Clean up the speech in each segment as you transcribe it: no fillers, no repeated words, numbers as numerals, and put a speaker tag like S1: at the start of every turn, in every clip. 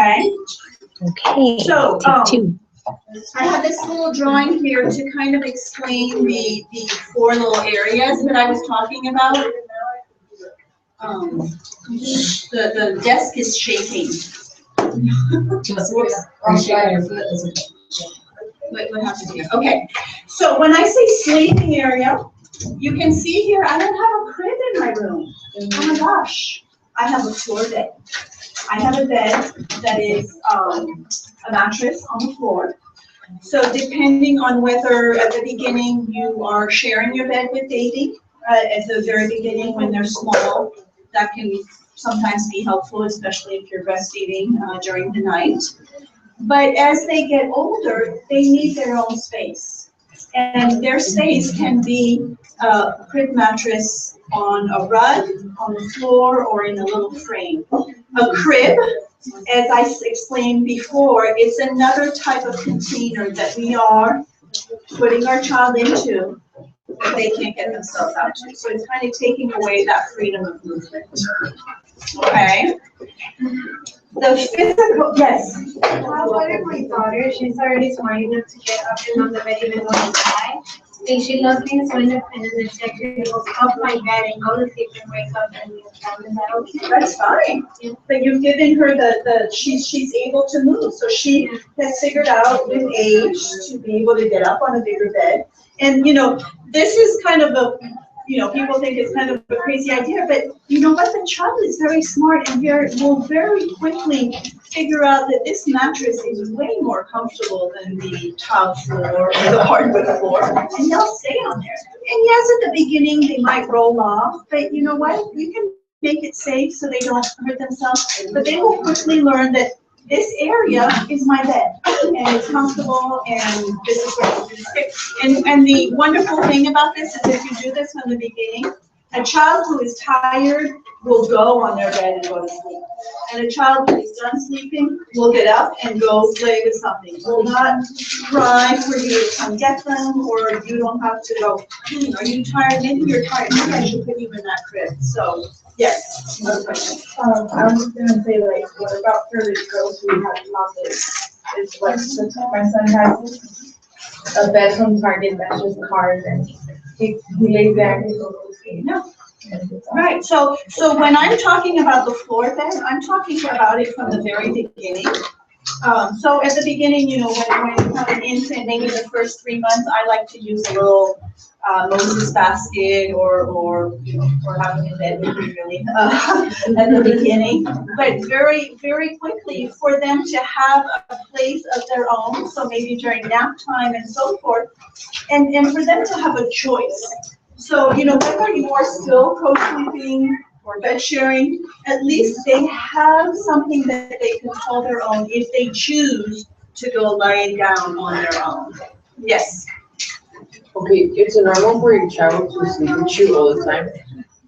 S1: Okay.
S2: Okay.
S1: So,
S2: Take two.
S1: I have this little drawing here to kind of explain the four little areas that I was talking about. The desk is shaking. What happened here? Okay, so when I say sleeping area, you can see here, I don't have a crib in my room. Oh my gosh, I have a floor bed. I have a bed that is a mattress on the floor. So depending on whether at the beginning you are sharing your bed with baby, at the very beginning when they're small, that can sometimes be helpful, especially if you're breastfeeding during the night. But as they get older, they need their own space. And their space can be a crib mattress on a rug, on the floor, or in a little frame. A crib, as I explained before, it's another type of container that we are putting our child into that they can't get themselves out to. So it's kind of taking away that freedom of movement. Okay? The physical, yes?
S3: What if my daughter, she's already smart enough to get up and on the bed even when it's high, and she loves being so independent and she actually goes off my bed and go to sleep and wake up and is that okay?
S1: That's fine. But you've given her she's able to move. So she has figured out with age to be able to get up on a bigger bed. And, this is kind of a, people think it's kind of a crazy idea, but you know what? The child is very smart and will very quickly figure out that this mattress is way more comfortable than the tile floor or the hardwood floor, and they'll stay on there. And yes, at the beginning they might roll off, but you know what? You can make it safe so they don't hurt themselves, but they will quickly learn that this area is my bed, and it's comfortable, and this is where I'm going to stay. And the wonderful thing about this is if you do this from the beginning, a child who is tired will go on their bed and go to sleep. And a child who is done sleeping will get up and go play with something. Will not cry for you to come get them, or you don't have to go, are you tired? Maybe you're tired. Maybe I should put you in that crib. So, yes.
S4: I was just gonna say, what about for the girls who have toddlers? Is what my son has a bed from Target that's just cars, and he lays there and he goes to sleep.
S1: No. Right, so when I'm talking about the floor bed, I'm talking about it from the very beginning. So at the beginning, when you have an infant, maybe the first 3 months, I like to use a little Moses basket or having a bed with me really at the beginning. But very, very quickly for them to have a place of their own, so maybe during nap time and so forth, and for them to have a choice. So, whether you are still co-sleeping or bed sharing, at least they have something that they can call their own if they choose to go lie down on their own. Yes?
S5: Okay, it's normal for your child to sleep with you all the time?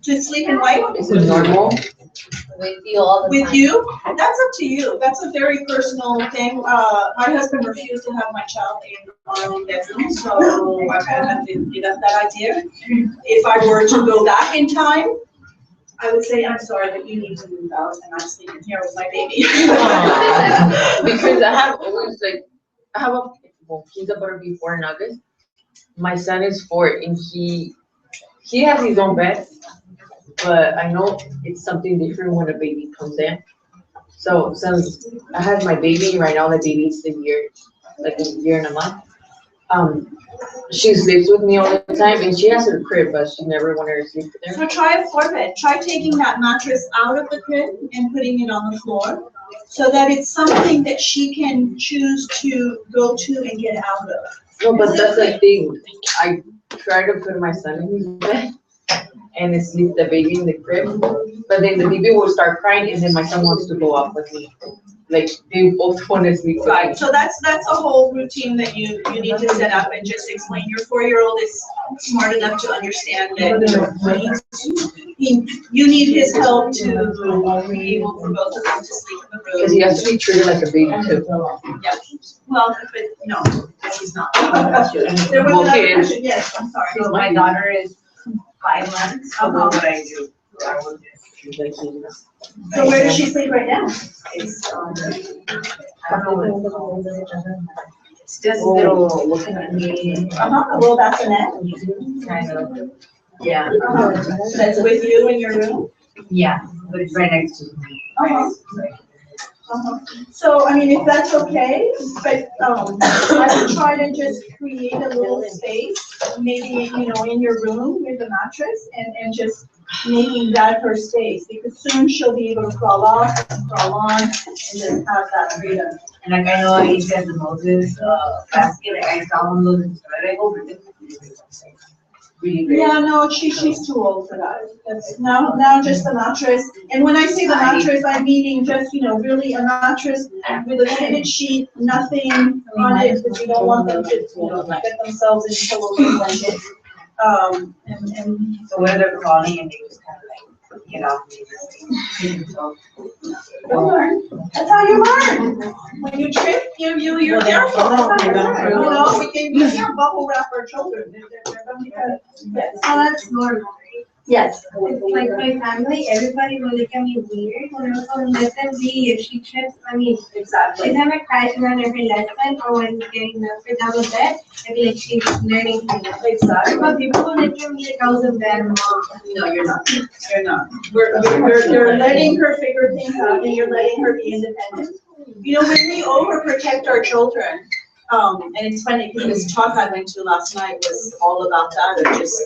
S1: To sleep in white?
S5: Is it normal?
S2: With you all the time.
S1: With you? That's up to you. That's a very personal thing. My husband refused to have my child in our bedroom, so I kind of have to give up that idea. If I were to go back in time, I would say, I'm sorry, but you need to move out, and I'm sleeping here with my baby.
S5: Because I have always he's about to be 4 in August. My son is 4, and he has his own bed, but I know it's something different when a baby comes in. So since I have my baby right now, the baby's a year and a month. She sleeps with me all the time, and she has her crib, but she never wanted to sleep there.
S1: So try a floor bed. Try taking that mattress out of the crib and putting it on the floor, so that it's something that she can choose to go to and get out of.
S5: No, but that's the thing. I try to put my son in his bed and sleep the baby in the crib, but then the baby will start crying, and then my son wants to go off with me. Like they both want to sleep.
S1: Right. So that's a whole routine that you need to set up and just explain. Your 4-year-old is smart enough to understand that you need his help to be able for both of them to sleep in the room.
S5: Because he has to be treated like a baby too.
S1: Yeah. Well, but no, he's not. There was another question. Yes, I'm sorry.
S4: So my daughter is 5 months. So what would I do?
S1: So where does she sleep right now?
S2: I don't know. It's just a little looking at me,
S1: Uh-huh, well, that's an end.
S2: kind of. Yeah,
S1: That's with you in your room?
S2: yeah, but it's right next to me.
S1: Uh-huh. Uh-huh. So, I mean, if that's okay, but, I would try to just create a little space, maybe, in your room with a mattress and just making that her space, because soon she'll be able to crawl off and crawl on and just have that freedom.
S2: And like I know I said the Moses basket, like I saw one of those, but I hope it really great.
S1: Yeah, no, she's too old for that. That's now just the mattress. And when I say the mattress, I'm meaning just, really a mattress with a fitted sheet, nothing on it, because you don't want them to, get themselves into a little blanket. And
S2: So where they're crawling and they just kind of like get off.
S1: you learn. That's how you learn. When you trip, you're careful. That's how you learn. We can't bubble wrap our children. They're gonna be good. Yes.
S3: So that's normal, right?
S1: Yes.
S3: Like my family, everybody will look at me weird when I was let them be. If she trips, I mean,
S1: Exactly.
S3: she's never crashing on every lesson or when getting her down the bed. I mean, like she's learning things.
S1: Exactly.
S3: But people will look at me like I was a bad mom.
S1: No, you're not. You're not. You're letting her figure things out and you're letting her be independent. When we overprotect our children, and it's funny because this talk I went to last night was all about that, or just,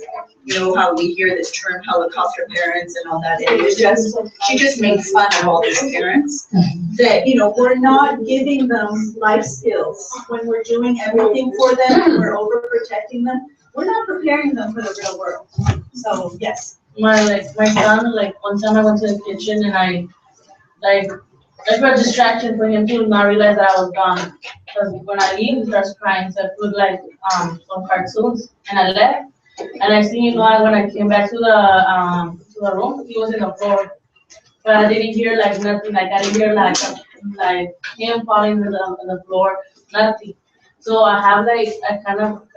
S1: how we hear this term helicopter parents and all that. And she just makes fun of all these parents that, we're not giving them life skills. When we're doing everything for them, we're overprotecting them. We're not preparing them for the real world. So, yes.
S6: My son, one time I went to the kitchen and I for a distraction for him to not realize that I was gone. Because when I leave, he starts crying, so I put some cartoons and I left. And I see, when I came back to the room, he was in the floor. But I didn't hear nothing, I didn't hear him falling to the floor, nothing. So I have a kind of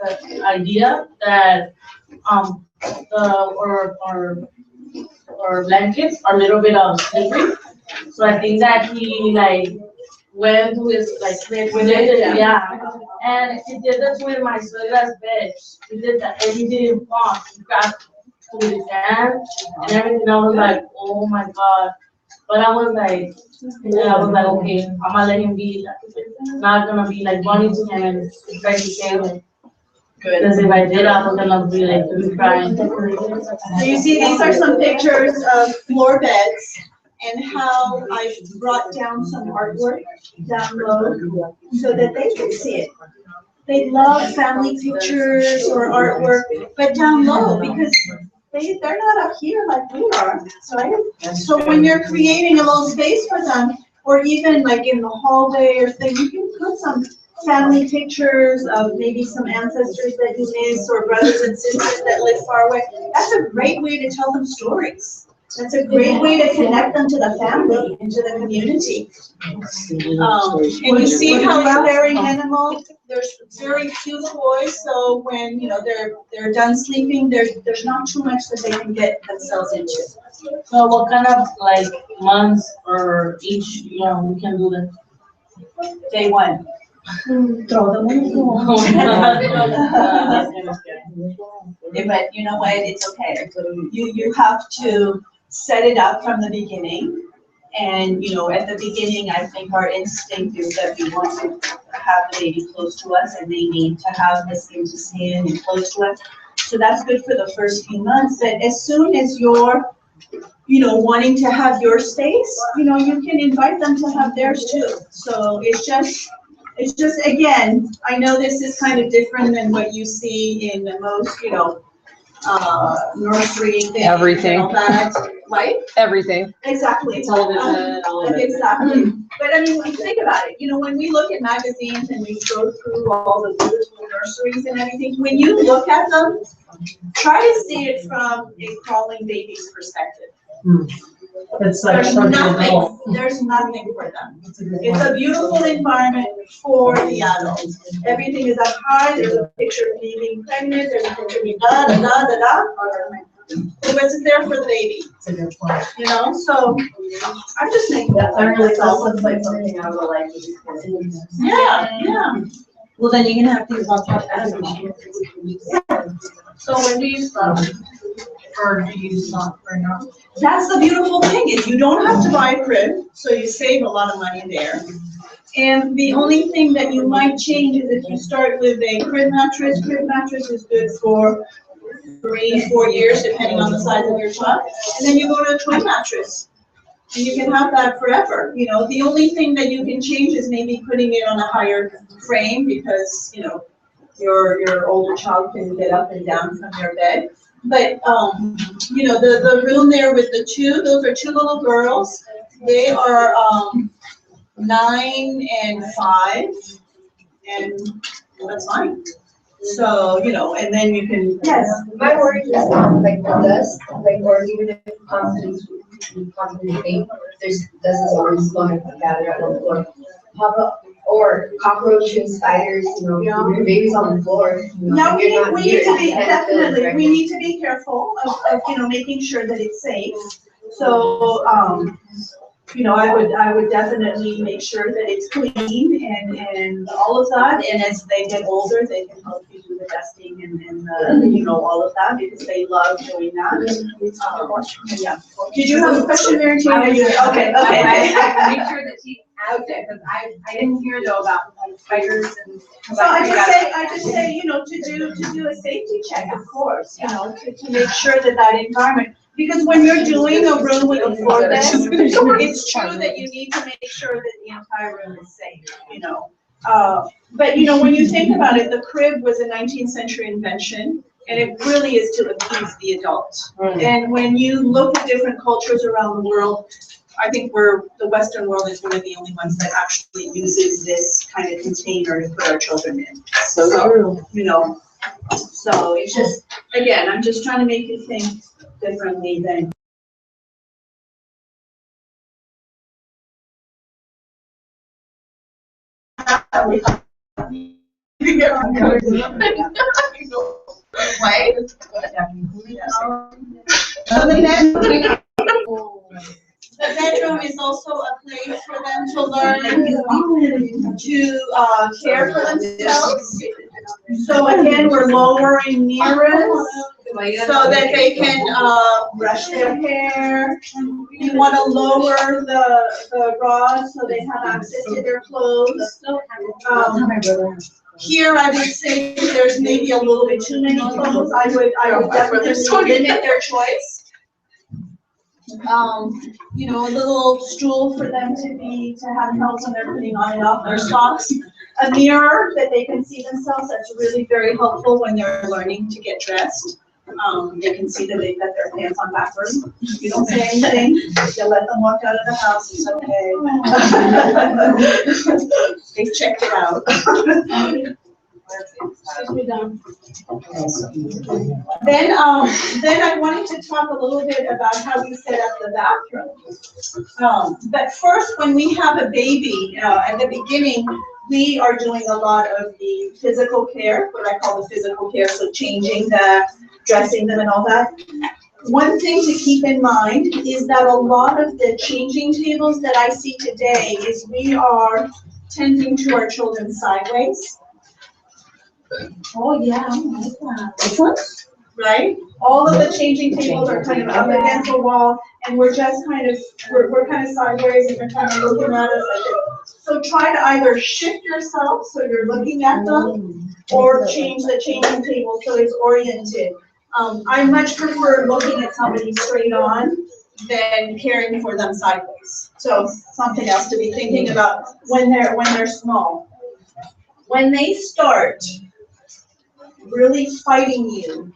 S6: idea that or blankets are a little bit slippery. So I think that he went to his yeah. And he did that with my son's bed. He did that and he didn't fall. He grabbed with his hand and everything. I was like, oh my God. But I was like, okay, I'm gonna let him be. Not gonna be running to him and trying to save him.
S1: Good.
S6: Because if I did, I was gonna be crying.
S1: So you see, these are some pictures of floor beds and how I brought down some artwork down low so that they can see it. They love family pictures or artwork, but down low because they're not up here like we are, right? So when you're creating a little space for them, or even in the hallway or thing, you can put some family pictures of maybe some ancestors that you miss or brothers and sisters that live far away. That's a great way to tell them stories. That's a great way to connect them to the family and to the community. And you see how it's very minimal. There's very few toys, so when they're done sleeping, there's not too much that they can get themselves into.
S6: So what kind of months or each we can do that?
S1: Day one. Throw them in the pool. But you know what? It's okay. You have to set it up from the beginning. And, at the beginning, I think our instinct is that we want to have the baby close to us and they need to have the skin to skin and close to us. So that's good for the first few months. But as soon as you're, wanting to have your space, you can invite them to have theirs too. So it's just, again, I know this is kind of different than what you see in the most, nursery thing.
S7: Everything.
S1: And all that, right?
S7: Everything.
S1: Exactly.
S7: Television, all of it.
S1: Exactly. But I mean, think about it. When we look at magazines and we go through all the beautiful nurseries and everything, when you look at them, try to see it from a crawling baby's perspective.
S6: It's
S1: There's nothing for them. It's a beautiful environment for the adults. Everything is up high, there's a picture of me being pregnant, there's a picture of me da da da da da. It wasn't there for the baby,
S2: It's a good point.
S1: you know, so I'm just making that.
S2: That really does look like something I would like to do.
S1: Yeah.
S6: Well, then you're gonna have to use on top animation. So when do you stop? Or do you stop right now?
S1: That's the beautiful thing, is you don't have to buy a crib, so you save a lot of money there. And the only thing that you might change is if you start with a crib mattress. Crib mattress is good for 3-4 years, depending on the size of your child. And then you go to a twin mattress. And you can have that forever, you know. The only thing that you can change is maybe putting it on a higher frame because, you know, your older child can get up and down from your bed. But, you know, the room there with the two, those are two little girls. They are 9 and 5, and that's fine. So, you know, and then you can, yes.
S2: My worry is like the dust, like, or even if constantly think, there's dust is always going to gather on the floor. Pop up, or cockroaches, spiders, you know, your baby's on the floor. You know,
S1: Now,
S2: you're not
S1: we
S2: near
S1: need to
S2: it,
S1: be,
S2: you can't feel it
S1: definitely,
S2: right
S1: we
S2: now.
S1: need to be careful of, you know, making sure that it's safe. So, you know, I would definitely make sure that it's clean and all of that. And as they get older, they can help you do the dusting and you know, all of that, because they love doing that. Yeah. Did you have a question, Mary Jane? Okay.
S2: I make sure that she's out there, because I didn't hear though about spiders and.
S1: So I just say, you know, to do a safety check, of course, you know, to make sure that environment, because when you're doing a room with a floor bed, it's true that you need to make sure that the entire room is safe, you know. But you know, when you think about it, the crib was a 19th century invention, and it really is to appease the adult. And when you look at different cultures around the world, I think the Western world is one of the only ones that actually uses this kind of container to put our children in. So, you know, so it's just, again, I'm just trying to make you think differently than. The bedroom is also a place for them to learn to care for themselves. So again, we're lowering mirrors so that they can brush their hair. You want to lower the rods so they have access to their clothes. Here, I would say there's maybe a little bit too many clothes. I would definitely limit their choice. You know, a little stool for them to have help when they're putting on and off their socks. A mirror that they can see themselves, that's really very helpful when they're learning to get dressed. They can see that they've got their pants on backwards. You don't say anything, you let them walk out of the house, it's okay. They've checked it out. Then I wanted to talk a little bit about how we set up the bathroom. But first, when we have a baby, at the beginning, we are doing a lot of the physical care, what I call the physical care, so changing dressing them and all that. One thing to keep in mind is that a lot of the changing tables that I see today is we are tending to our children sideways.
S6: Oh, yeah, I like that.
S1: Right? All of the changing tables are kind of up against the wall, and we're just kind of, we're kind of sideways, and they're kind of looking at us like this. So try to either shift yourself so you're looking at them, or change the changing table so it's oriented. I much prefer looking at somebody straight on than caring for them sideways. So something else to be thinking about when they're small. When they start really fighting you,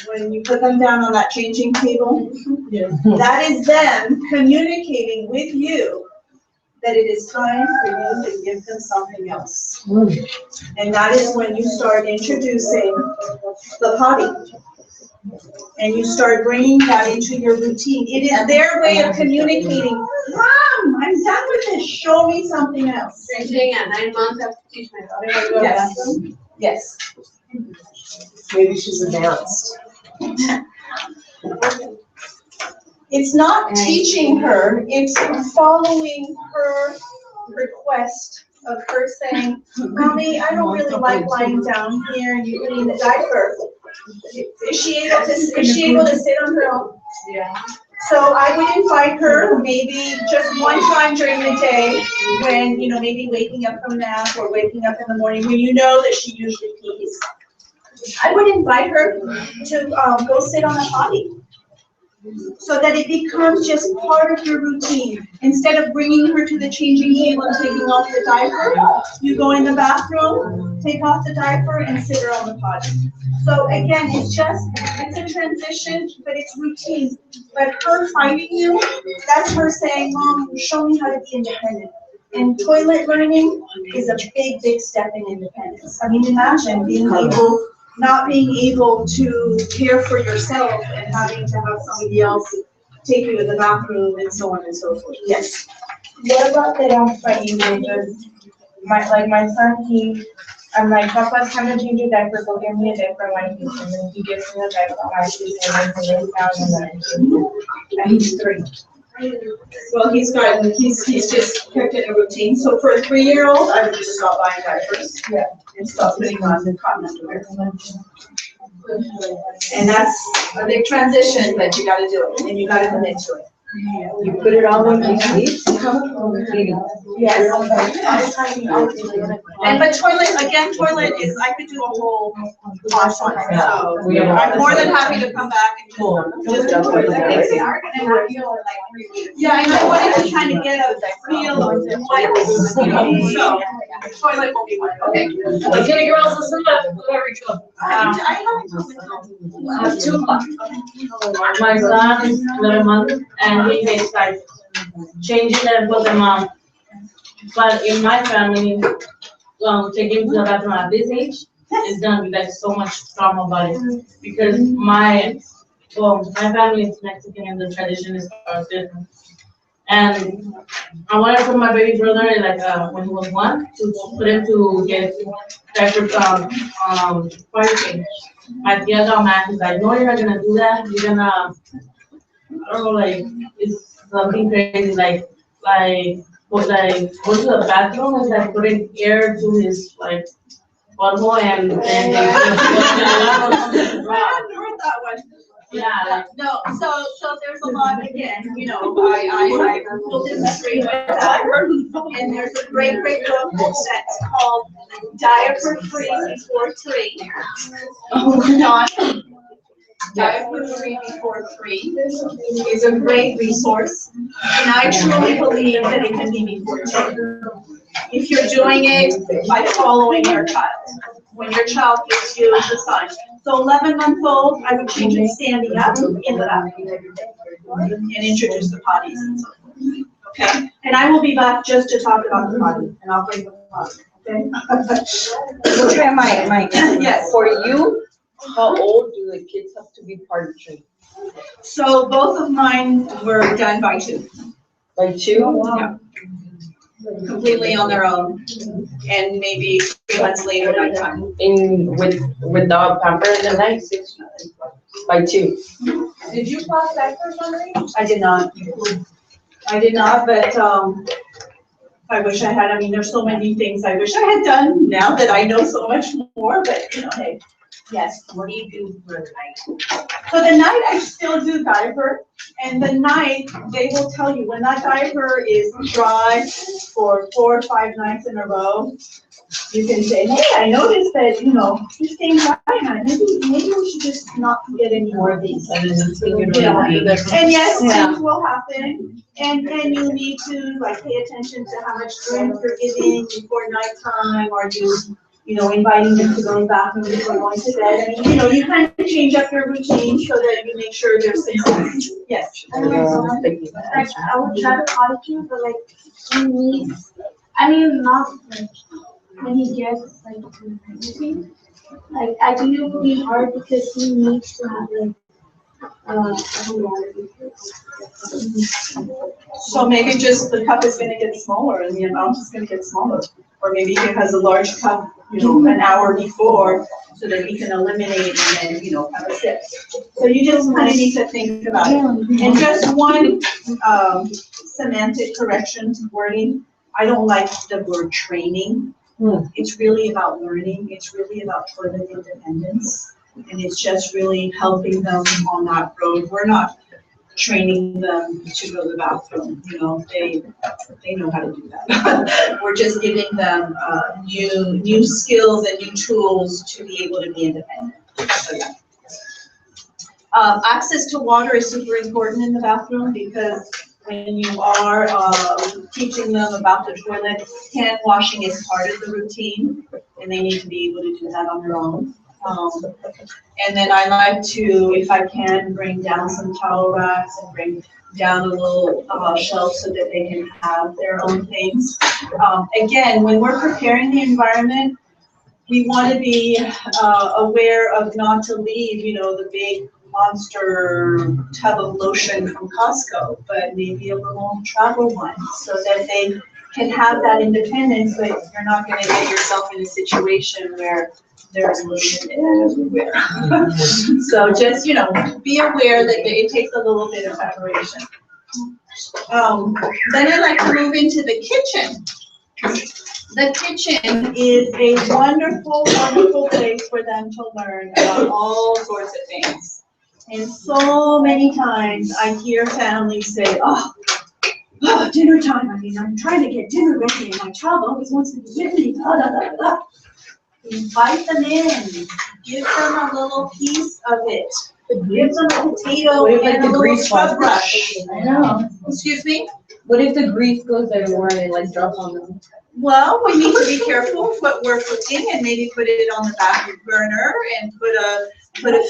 S1: when you put them down on that changing table, that is them communicating with you that it is time for you to give them something else. And that is when you start introducing the potty. And you start bringing that into your routine. It is their way of communicating, Mom, I'm done with this, show me something else.
S3: Same thing at 9 months, I have to teach my daughter how to go to the
S1: Yes.
S3: bathroom.
S1: Yes.
S2: Maybe she's advanced.
S1: It's not teaching her, it's following her request of her saying, Mommy, I don't really like lying down here and you putting the diaper. Is she able to sit on her own?
S4: Yeah.
S1: So I would invite her maybe just one time during the day when, maybe waking up from a nap or waking up in the morning when you know that she usually pees. I would invite her to go sit on a potty so that it becomes just part of your routine. Instead of bringing her to the changing table and taking off the diaper, you go in the bathroom, take off the diaper, and sit her on the potty. So again, it's a transition, but it's routine. But her fighting you, that's her saying, Mom, show me how to be independent. And toilet learning is a big, big step in independence. I mean, imagine not being able to care for yourself and having to have somebody else take you to the bathroom and so on and so forth. Yes.
S4: What about they don't fight you, they just, my son, I'm like, Papa, it's time to change your diaper, go give me a diaper when he's, and then he gives me a diaper, I choose him, and he lays down, and he's 3.
S1: Well, he's just kept it a routine. So for a 3-year-old, I would just stop buying diapers.
S4: Yeah.
S1: And stop putting on the cotton underwear. And that's a big transition, but you gotta do it, and you gotta commit to it.
S5: You put it on when he sleeps?
S1: Yes. And but toilet is, I could do a whole class on it, so I'm more than happy to come back and just do toilet.
S3: They are gonna have you like 3 weeks.
S1: Yeah, and I wanted to kind of get a feel of wipes, so toilet will be one. Okay.
S6: Okay, girls, listen up, where we go.
S1: I
S6: At 2 o'clock. My son is 11 months and he makes like changing them for the mom. But in my family, taking him to the bathroom at this age is gonna be like so much trauma about it. Because my family is Mexican and the tradition is different. And I wanted for my baby brother, like when he was 1, to put him to get diaper fire change. My tia got mad. He's like, no, you're not gonna do that. You're gonna, I don't know, like it's something crazy, like go to the bathroom is like putting air to his like butthole and then
S1: I hadn't heard that one.
S6: yeah.
S1: No, so there's a lot, again, I will demonstrate with that. And there's a great book that's called Diaper Free Before 3. Diaper Free Before 3 is a great resource. And I truly believe that it can be before 2. If you're doing it by following your child. When your child gives you the sign. So 11-month-old, I would change it standing up in the bathroom and introduce the potties and so forth. Okay? And I will be back just to talk about the potty, and I'll bring the potty, okay?
S5: Okay, my,
S1: Yes.
S5: for you, how old do the kids have to be potty trained?
S1: So both of mine were done by 2.
S5: By 2?
S1: Yeah. Completely on their own, and maybe 3 months later, nighttime.
S5: With the Pampers and night, 6 by 2.
S4: Did you pass diapers already?
S1: I did not, but, I wish I had. I mean, there's so many things I wish I had done now that I know so much more, but, hey. Yes.
S7: What do you do for the night?
S1: So the night I still do diaper, and the night they will tell you when that diaper is dry for 4 or 5 nights in a row. You can say, hey, I noticed that, you're staying dry, honey. Maybe we should just not get any more of these. And yes, things will happen, and you need to pay attention to how much drink you're giving before nighttime, or inviting them to go to the bathroom before going to bed. I mean, you kind of change up your routine so that you make sure there's success. Yes.
S3: I would try to potty train, but he needs, not when he gets pregnancy. I think it will be hard because he needs to have
S1: So maybe just the cup is gonna get smaller and the amount is gonna get smaller. Or maybe he has a large cup an hour before, so that we can eliminate and then, have a sip. So you just kind of need to think about it. And just one, semantic correction to wording. I don't like the word training. It's really about learning. It's really about toilet independence. And it's just really helping them on that road. We're not training them to go to the bathroom, they know how to do that. We're just giving them, new skills and new tools to be able to be independent. So, yeah. Access to water is super important in the bathroom, because when you are teaching them about the toilet, hand washing is part of the routine, and they need to be able to do that on their own. And then I like to, if I can, bring down some towel racks and bring down a little shelf so that they can have their own things. Again, when we're preparing the environment, we want to be aware of not to leave, the big monster tub of lotion from Costco, but maybe a little travel one, so that they can have that independence, but you're not going to get yourself in a situation where there's lotion everywhere. So just, be aware that it takes a little bit of preparation. Then I like to move into the kitchen. The kitchen is a wonderful, wonderful place for them to learn about all sorts of things. And so many times I hear families say, oh, dinner time. I'm trying to get dinner ready and my child always wants to be with me. Da, da, da, da. Invite them in. Give them a little piece of it. Give them a potato and a little scrub brush.
S2: I know.
S1: Excuse me?
S2: What if the grease goes everywhere and it drop on them?
S1: Well, we need to be careful of what we're cooking, and maybe put it on the back burner and put a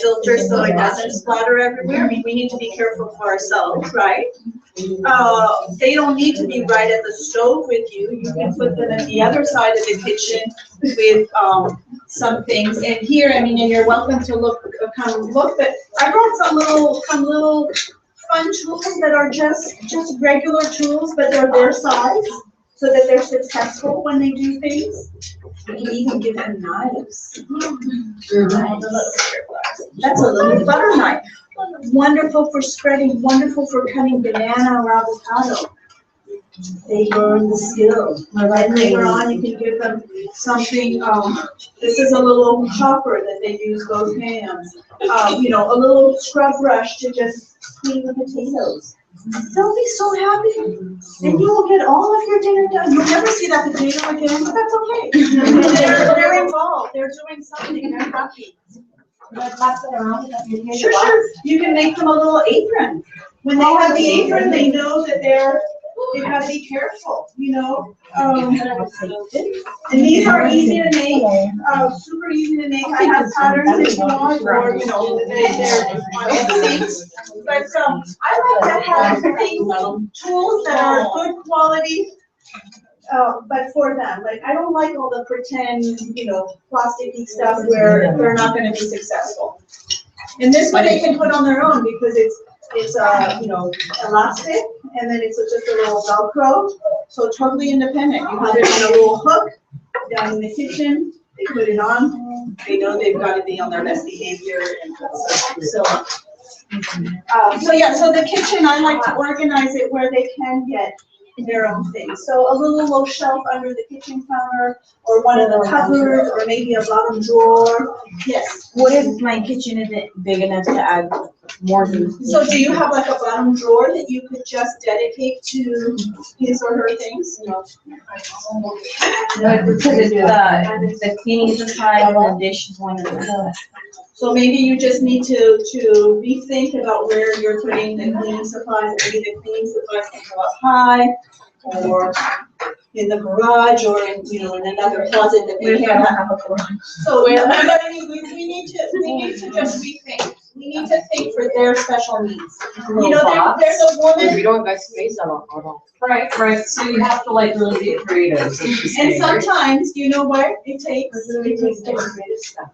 S1: filter so it doesn't splatter everywhere. We need to be careful for ourselves, right? They don't need to be right at the stove with you. You can put them at the other side of the kitchen with some things. And here, and you're welcome to come look. But I brought some little fun tools that are just regular tools, but they're their size, so that they're successful when they do things. You can even give them knives. That's a little butter knife. Wonderful for spreading, wonderful for cutting banana or avocado. They learn the skill. And later on, you can give them something, this is a little chopper that they use both hands. A little scrub brush to just clean the potatoes. They'll be so happy, and you will get all of your dinner done. You'll never see that potato again, but that's okay. They're involved, they're doing something, they're happy. Sure. You can make them a little apron. When they have the apron, they know that they have to be careful, and these are easy to make, super easy to make. I have patterns if you want, or, they're on the seats. But I like to have things, tools that are good quality, but for them. Like, I don't like all the pretend, plasticky stuff where they're not going to be successful. And this one they can put on their own, because it's elastic, and then it's just a little Velcro, so totally independent. You have it on a little hook down in the kitchen. They put it on. They know they've got to be on their best behavior, and so the kitchen, I like to organize it where they can get their own things. So a little low shelf under the kitchen counter, or one of the cupboards, or maybe a bottom drawer. Yes.
S8: What if my kitchen isn't big enough to add more things?
S1: So do you have like a bottom drawer that you could just dedicate to his or her things?
S2: No, because the cleaning supplies and the dishes one of the.
S1: So maybe you just need to rethink about where you're putting the cleaning supplies. Maybe the cleaning supplies can go up high, or in the garage, or in another closet that they can't have a garage. So we need to just rethink. We need to think for their special needs. There's a woman.
S5: We don't got space a lot.
S7: Right, so you have to really get creative.
S1: And sometimes, you know what it takes? It takes creative stuff.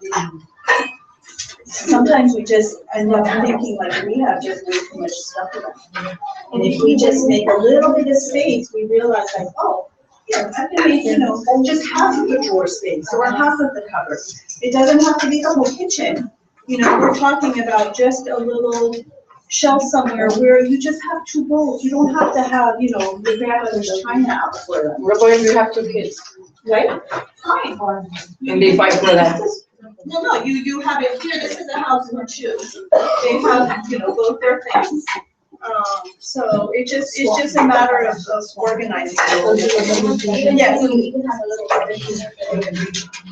S1: Sometimes we just end up thinking like we have just way too much stuff around. And if we just make a little bit of space, we realize like, oh, I can make, just half of the drawer space or half of the cupboard. It doesn't have to be the whole kitchen. We're talking about just a little shelf somewhere where you just have 2 bowls. You don't have to have, your grandmother's china out for them.
S5: What about if you have 2 kids
S1: Right? Fine.
S5: and they fight for that?
S1: Well, no, you have it here. This is a house for 2. They have, both their things. So it's just a matter of organizing.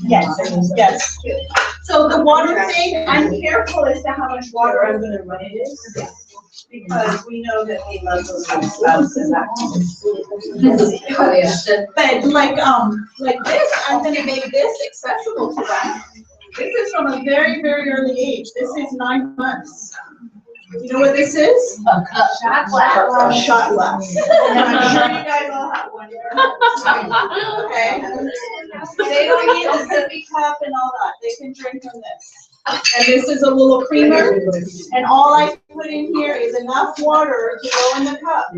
S1: Yes. Yes. So the water thing, I'm careful as to how much water I'm gonna run it in. Because we know that they love those spouses.
S2: Oh, yeah.
S1: But like this, I'm gonna make this accessible to them. This is from a very, very early age. This is 9 months. You know what this is?
S2: A shot glass.
S1: A shot glass. And I'm sure you guys all have one. Okay? They don't need a sippy cup and all that. They can drink from this. And this is a little creamer. And all I put in here is enough water to go in the cup.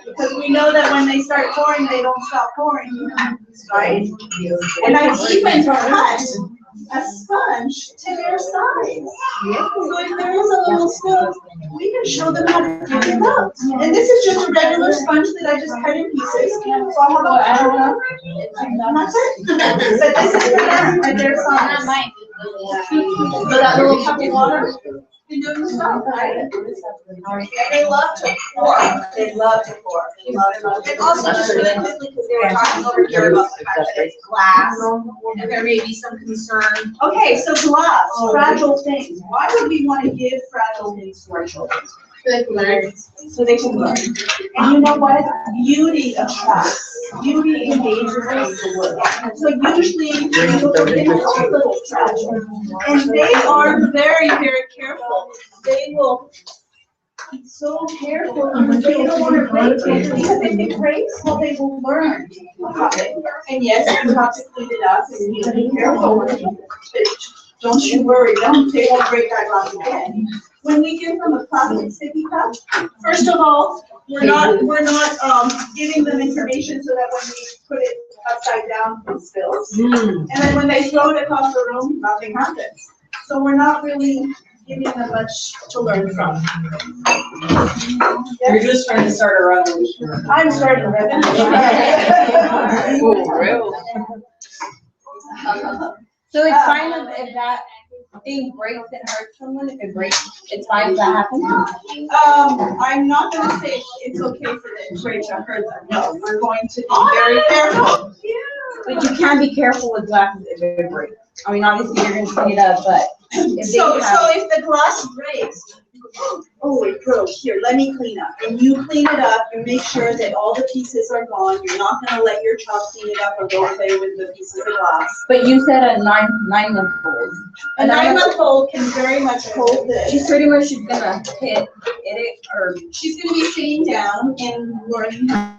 S1: Because we know that when they start pouring, they don't stop pouring. Right? And I even cut a sponge to their size. So if there is a little spill, we can show them how to pick it up. And this is just a regular sponge that I just cut in pieces. So how about I don't know? That's it. But this is for them at their size. So that little cup of water. You do the stuff, right? And they love to pour. They love to pour. They love to. And also just really quickly, because they were talking over here about the fact that it's glass, and there may be some concern. Okay, so glass, fragile things. Why would we want to give fragile things to our children? So they can learn. And you know what? Beauty attracts. Beauty engages the world. So usually, little things are a little fragile. And they are very, very careful. They will be so careful because they don't want to break it. Because if it breaks, well, they will learn about it. And yes, you have to clean it up and you have to be careful with it. Don't you worry, they won't break that glass again. When we give them a plastic sippy cup, first of all, we're not giving them information so that when we put it upside down, it spills. And then when they throw it across the room, nothing happens. So we're not really giving them much to learn from.
S7: You're just trying to start a revolution.
S1: I'm starting a revolution.
S5: Oh, real.
S8: So it's fine if that thing breaks and hurts someone, if it breaks, it's fine if that happens?
S1: I'm not gonna say it's okay for the break to hurt them. No, we're going to be very careful.
S8: But you can be careful with glasses if it breaks. I mean, obviously you're gonna clean it up, but if
S1: So if the glass breaks, oh, it broke, here, let me clean up. And you clean it up, you make sure that all the pieces are gone. You're not gonna let your child clean it up or go play with the pieces of glass.
S8: But you said a nine-month-old.
S1: A 9-month-old can very much hold this.
S8: She's pretty much gonna hit it, or
S1: She's gonna be sitting down and learning how